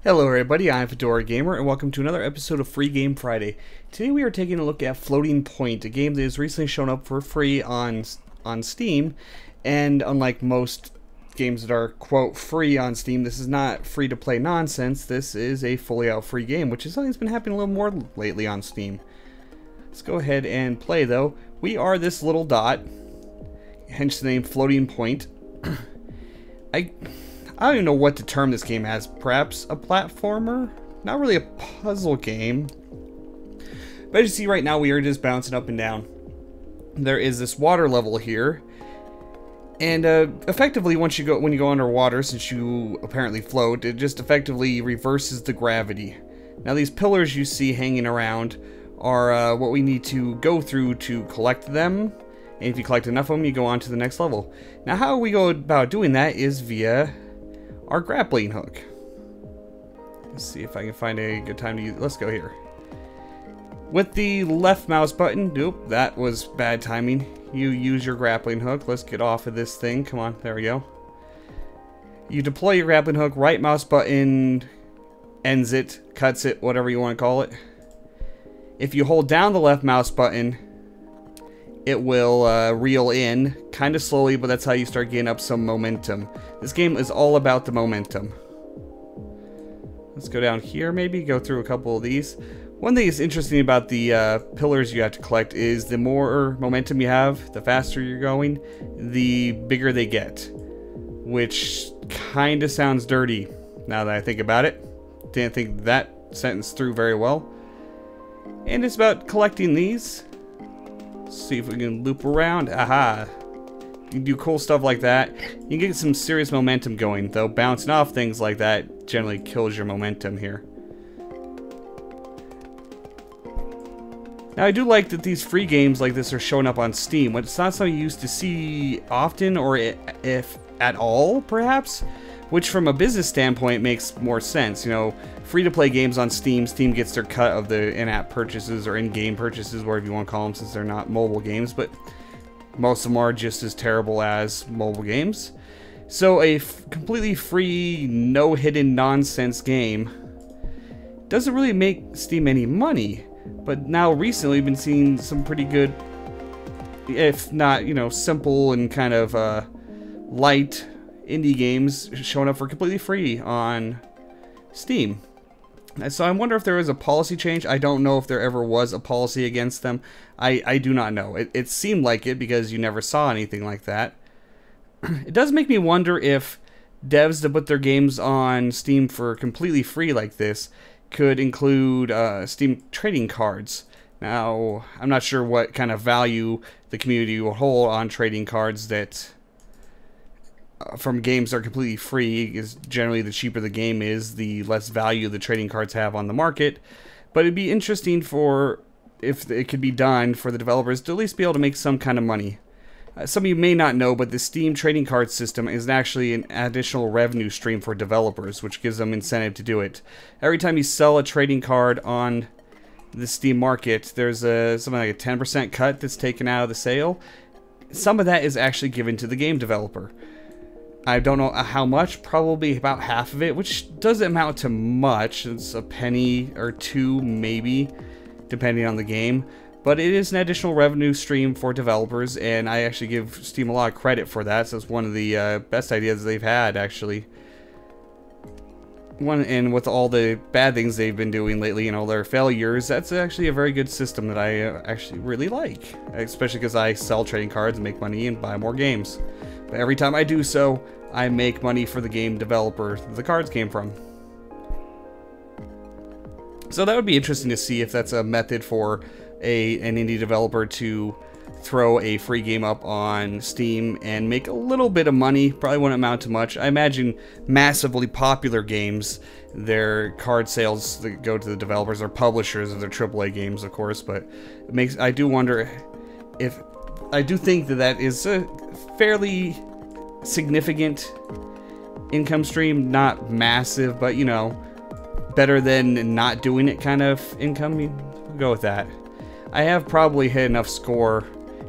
Hello everybody, I'm Fedora Gamer and welcome to another episode of Free Game Friday. Today we are taking a look at Floating Point, a game that has recently shown up for free on Steam, and unlike most games that are quote free on Steam, this is not free to play nonsense. This is a fully out free game, which is something that's been happening a little more lately on Steam. Let's go ahead and play though. We are this little dot, hence the name Floating Point. I don't even know what to term this game as. Perhaps a platformer? Not really a puzzle game. But as you see right now, we are just bouncing up and down. There is this water level here. And effectively, when you go underwater, since you apparently float, it just effectively reverses the gravity. Now these pillars you see hanging around are what we need to go through to collect them. And if you collect enough of them, you go on to the next level. Now how we go about doing that is via our grappling hook. Let's see if I can find a good time to use. Let's go here. With the left mouse button, nope, that was bad timing. You use your grappling hook. Let's get off of this thing. Come on, there we go. You deploy your grappling hook, right mouse button ends it, cuts it, whatever you want to call it. If you hold down the left mouse button, it will reel in kind of slowly, but that's how you start getting up some momentum. This game is all about the momentum. Let's go down here, maybe go through a couple of these. One thing that's interesting about the pillars you have to collect is the more momentum you have, the faster you're going, the bigger they get. Which kind of sounds dirty now that I think about it. Didn't think that sentence through very well. And it's about collecting these. See if we can loop around. Aha. You can do cool stuff like that. You can get some serious momentum going, though bouncing off things like that generally kills your momentum here. Now I do like that these free games like this are showing up on Steam. It's not something you used to see often, or if at all, perhaps. Which from a business standpoint makes more sense. You know, free-to-play games on Steam, Steam gets their cut of the in-app purchases or in-game purchases, whatever you want to call them, since they're not mobile games, but most of them are just as terrible as mobile games. So a completely free, no hidden nonsense game doesn't really make Steam any money, but now recently we've been seeing some pretty good, if not, you know, simple and kind of light indie games showing up for completely free on Steam. So I wonder if there is a policy change. I don't know if there ever was a policy against them. I do not know. It seemed like it because you never saw anything like that. It does make me wonder if devs that put their games on Steam for completely free like this could include Steam trading cards. Now, I'm not sure what kind of value the community will hold on trading cards that from games that are completely free, is generally the cheaper the game is, the less value the trading cards have on the market. But it'd be interesting for, if it could be done, for the developers to at least be able to make some kind of money. Some of you may not know, but the Steam trading card system is actually an additional revenue stream for developers, which gives them incentive to do it. Every time you sell a trading card on the Steam market, there's something like a 10% cut that's taken out of the sale. Some of that is actually given to the game developer. I don't know how much, probably about half of it, which doesn't amount to much. It's a penny or two, maybe, depending on the game. But it is an additional revenue stream for developers, and I actually give Steam a lot of credit for that. So it's one of the best ideas they've had, actually. And with all the bad things they've been doing lately and all their failures, that's actually a very good system that I actually really like. Especially because I sell trading cards and make money and buy more games. But every time I do so, I make money for the game developer the cards came from. So that would be interesting to see if that's a method for an indie developer to throw a free game up on Steam and make a little bit of money. Probably wouldn't amount to much. I imagine massively popular games, their card sales that go to the developers are publishers of their AAA games, of course, but it makes, I do wonder if, I do think that that is a fairly significant income stream, not massive, but you know, better than not doing it kind of income. We'll go with that. I have probably hit enough score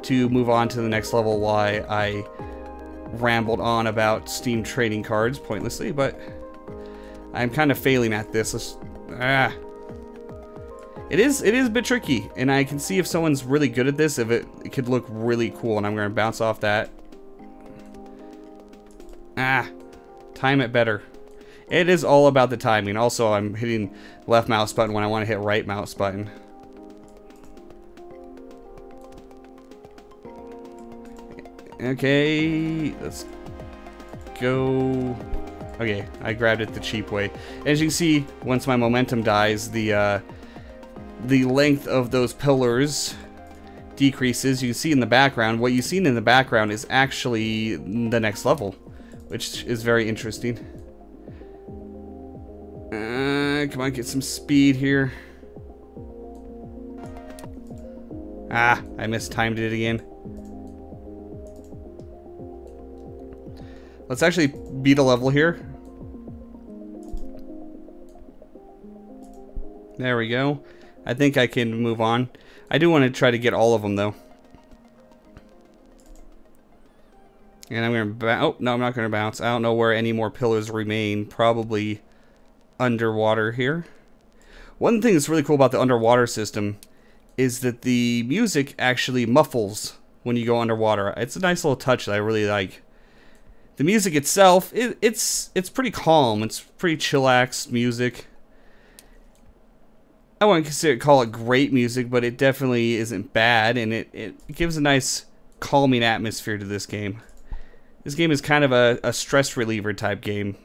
to move on to the next level while I rambled on about Steam trading cards pointlessly, but I'm kind of failing at this. It is a bit tricky, and I can see if someone's really good at this, if it could look really cool, and I'm going to bounce off that. Time it better. It is all about the timing. Also, I'm hitting left mouse button when I want to hit right mouse button. Okay, let's go. Okay, I grabbed it the cheap way. As you can see, once my momentum dies, the length of those pillars decreases. You can see in the background, what you've seen in the background is actually the next level, which is very interesting. Come on, get some speed here. I mistimed it again. Let's actually beat a level here. There we go. I think I can move on. I do want to try to get all of them, though. And I'm going to oh, no, I'm not going to bounce. I don't know where any more pillars remain. Probably underwater here. One thing that's really cool about the underwater system is that the music actually muffles when you go underwater. It's a nice little touch that I really like. The music itself, it's pretty calm. It's pretty chillax music. I wouldn't call it great music, but it definitely isn't bad, and it gives a nice calming atmosphere to this game. This game is kind of a stress reliever type game.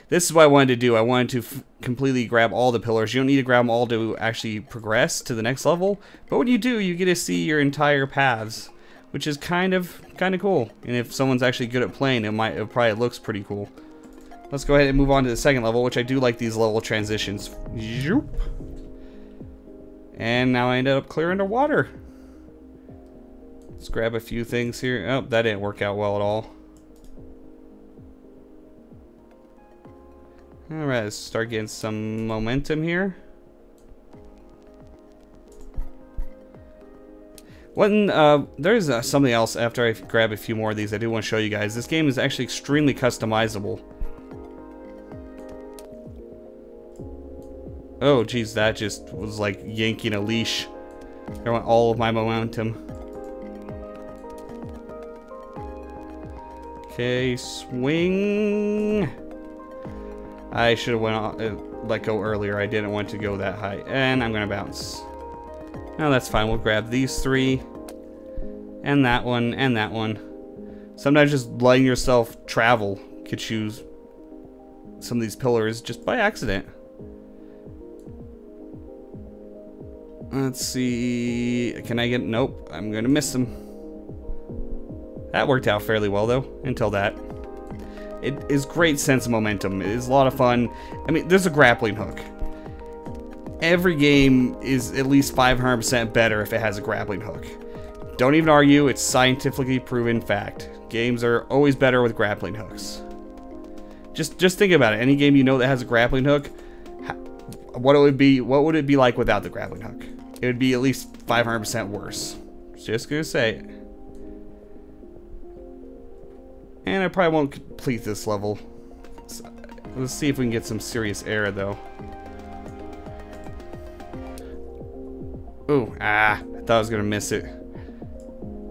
This is what I wanted to do. I wanted to completely grab all the pillars. You don't need to grab them all to actually progress to the next level, but when you do, you get to see your entire paths, which is kind of cool. And if someone's actually good at playing, it probably looks pretty cool. Let's go ahead and move on to the second level, which I do like these level transitions. Zoop. And now I ended up clear underwater. Let's grab a few things here. Oh, that didn't work out well at all. Alright, let's start getting some momentum here. There's something else after I grab a few more of these I do want to show you guys. This game is actually extremely customizable. Oh, geez, that just was like yanking a leash. I want all of my momentum. Okay, swing. I should have let go earlier. I didn't want to go that high. And I'm going to bounce. No, that's fine. We'll grab these three. And that one, and that one. Sometimes just letting yourself travel could choose some of these pillars just by accident. Let's see. Can I get... Nope. I'm going to miss them. That worked out fairly well, though. Until that. It is great sense of momentum. It is a lot of fun. I mean, there's a grappling hook. Every game is at least 500% better if it has a grappling hook. Don't even argue. It's scientifically proven fact. Games are always better with grappling hooks. Just think about it. Any game you know that has a grappling hook, what would it be like without the grappling hook? It would be at least 500% worse. Just gonna say it. And I probably won't complete this level. Let's see if we can get some serious air, though. Ooh, I thought I was gonna miss it.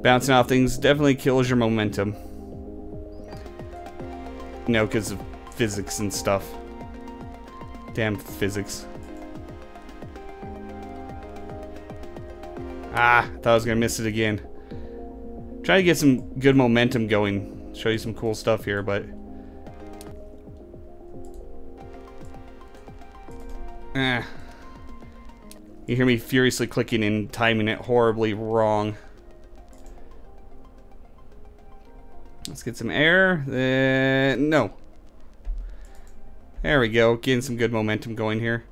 Bouncing off things definitely kills your momentum. You know, because of physics and stuff. Damn physics. Thought I was gonna miss it again. Try to get some good momentum going. Show you some cool stuff here, but you hear me furiously clicking and timing it horribly wrong. Let's get some air. No. There we go. Getting some good momentum going here.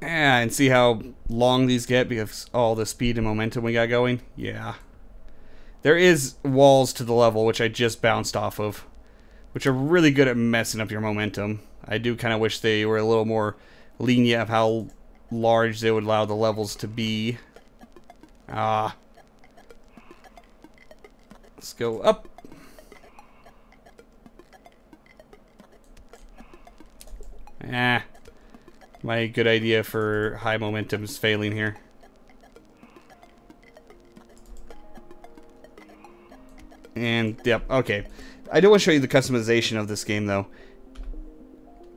And see how long these get because all the speed and momentum we got going? Yeah. There is walls to the level, which I just bounced off of, which are really good at messing up your momentum. I do kind of wish they were a little more lenient of how large they would allow the levels to be. Let's go up. My good idea for high momentum is failing here. And, yep, okay. I do want to show you the customization of this game, though.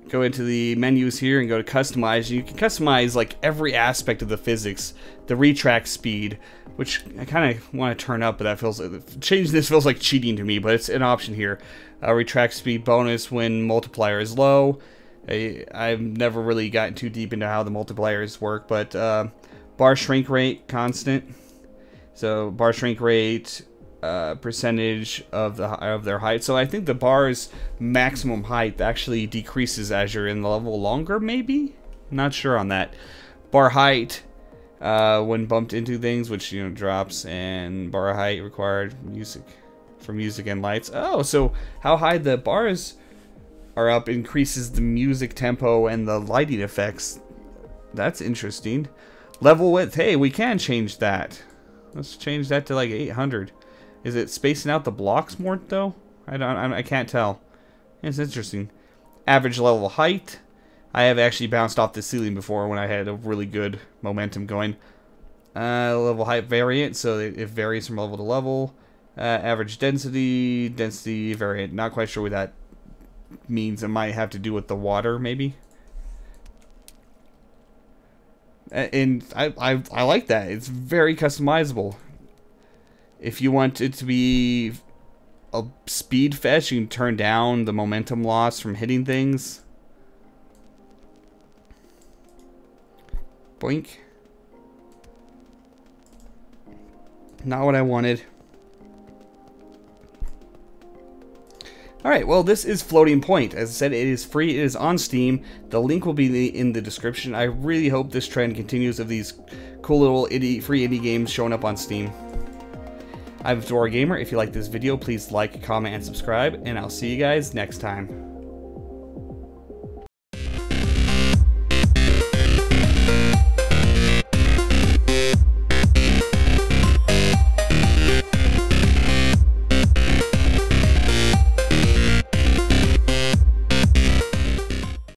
Go into the menus here and go to customize. You can customize like every aspect of the physics. The retract speed, which I kind of want to turn up, but that feels, changing this feels like cheating to me, but it's an option here. Retract speed bonus when multiplier is low. I've never really gotten too deep into how the multipliers work, but bar shrink rate constant. So bar shrink rate, percentage of their height. So I think the bar's maximum height actually decreases as you're in the level longer, maybe? Not sure on that. Bar height when bumped into things, which, you know, drops, and bar height required for music and lights. Oh, so how high the bars are up increases the music tempo and the lighting effects. That's interesting. Level width, hey, we can change that. Let's change that to like 800. Is it spacing out the blocks more though? I can't tell. It's interesting. Average level height. I have actually bounced off the ceiling before when I had a really good momentum going. Level height variant, so it varies from level to level. Average density variant. Not quite sure what that means. It might have to do with the water, maybe. And I like that. It's very customizable. If you want it to be a speed fest, you can turn down the momentum loss from hitting things. Boink. Not what I wanted. Alright, well, this is Floating Point. As I said, it is free. It is on Steam. The link will be in the description. I really hope this trend continues of these cool little free indie games showing up on Steam. I'm Dora Gamer. If you like this video, please like, comment, and subscribe, and I'll see you guys next time.